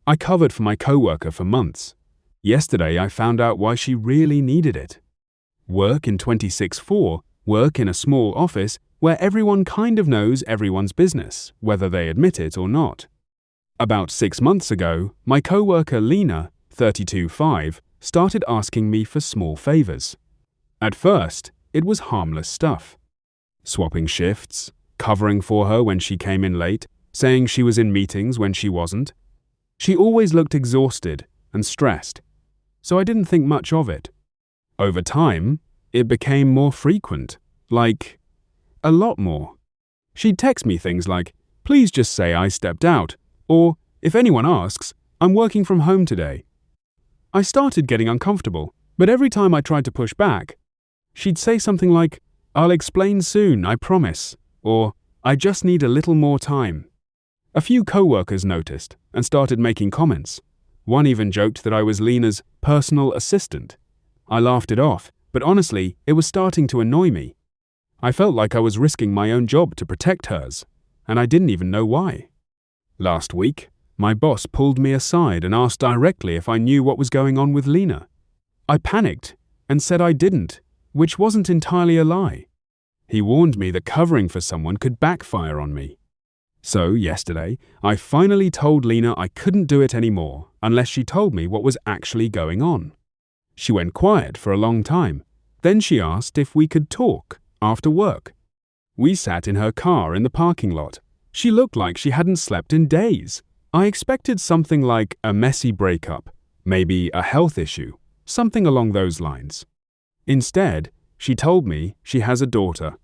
I covered for my coworker for months. Yesterday I found out why she really needed it. Work in 26/4, work in a small office where everyone kind of knows everyone's business, whether they admit it or not. About 6 months ago, my coworker Lena, 32/5, started asking me for small favors. At first, it was harmless stuff. Swapping shifts, covering for her when she came in late, saying she was in meetings when she wasn't. She always looked exhausted and stressed, so I didn't think much of it. Over time, it became more frequent, like a lot more. She'd text me things like, "Please just say I stepped out," or, "If anyone asks, I'm working from home today." I started getting uncomfortable, but every time I tried to push back, she'd say something like, "I'll explain soon, I promise," or, "I just need a little more time." A few coworkers noticed and started making comments. One even joked that I was Lena's personal assistant. I laughed it off, but honestly, it was starting to annoy me. I felt like I was risking my own job to protect hers, and I didn't even know why. Last week, my boss pulled me aside and asked directly if I knew what was going on with Lena. I panicked and said I didn't, which wasn't entirely a lie. He warned me that covering for someone could backfire on me. So, yesterday, I finally told Lena I couldn't do it anymore unless she told me what was actually going on. She went quiet for a long time. Then she asked if we could talk after work. We sat in her car in the parking lot. She looked like she hadn't slept in days. I expected something like a messy breakup, maybe a health issue, something along those lines. Instead, she told me she has a daughter.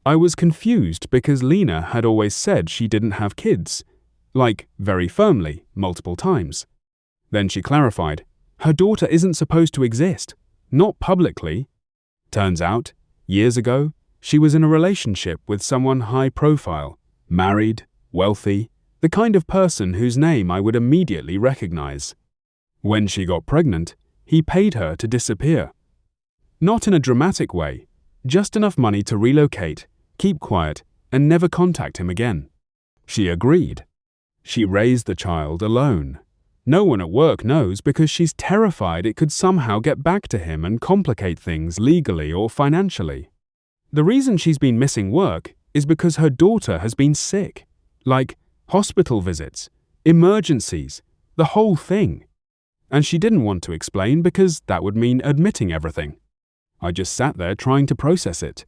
I was confused because Lena had always said she didn't have kids, like very firmly, multiple times. Then she clarified, her daughter isn't supposed to exist, not publicly. Turns out, years ago, she was in a relationship with someone high profile, married, wealthy, the kind of person whose name I would immediately recognize. When she got pregnant, he paid her to disappear. Not in a dramatic way, just enough money to relocate, keep quiet, and never contact him again. She agreed. She raised the child alone. No one at work knows because she's terrified it could somehow get back to him and complicate things legally or financially. The reason she's been missing work is because her daughter has been sick, like hospital visits, emergencies, the whole thing. And she didn't want to explain because that would mean admitting everything. I just sat there trying to process it.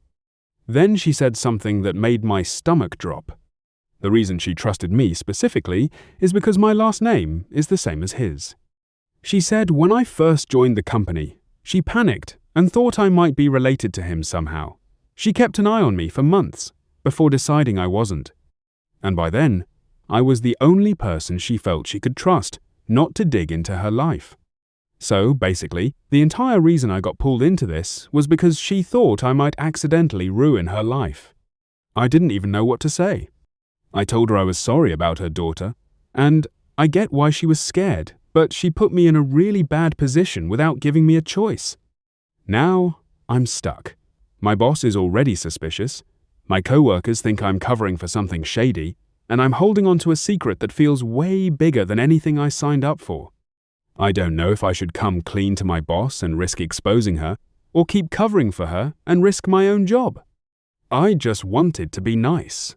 Then she said something that made my stomach drop. The reason she trusted me specifically is because my last name is the same as his. She said when I first joined the company, she panicked and thought I might be related to him somehow. She kept an eye on me for months before deciding I wasn't. And by then, I was the only person she felt she could trust not to dig into her life. So, basically, the entire reason I got pulled into this was because she thought I might accidentally ruin her life. I didn't even know what to say. I told her I was sorry about her daughter, and I get why she was scared, but she put me in a really bad position without giving me a choice. Now, I'm stuck. My boss is already suspicious. My coworkers think I'm covering for something shady, and I'm holding on to a secret that feels way bigger than anything I signed up for. I don't know if I should come clean to my boss and risk exposing her, or keep covering for her and risk my own job. I just wanted to be nice.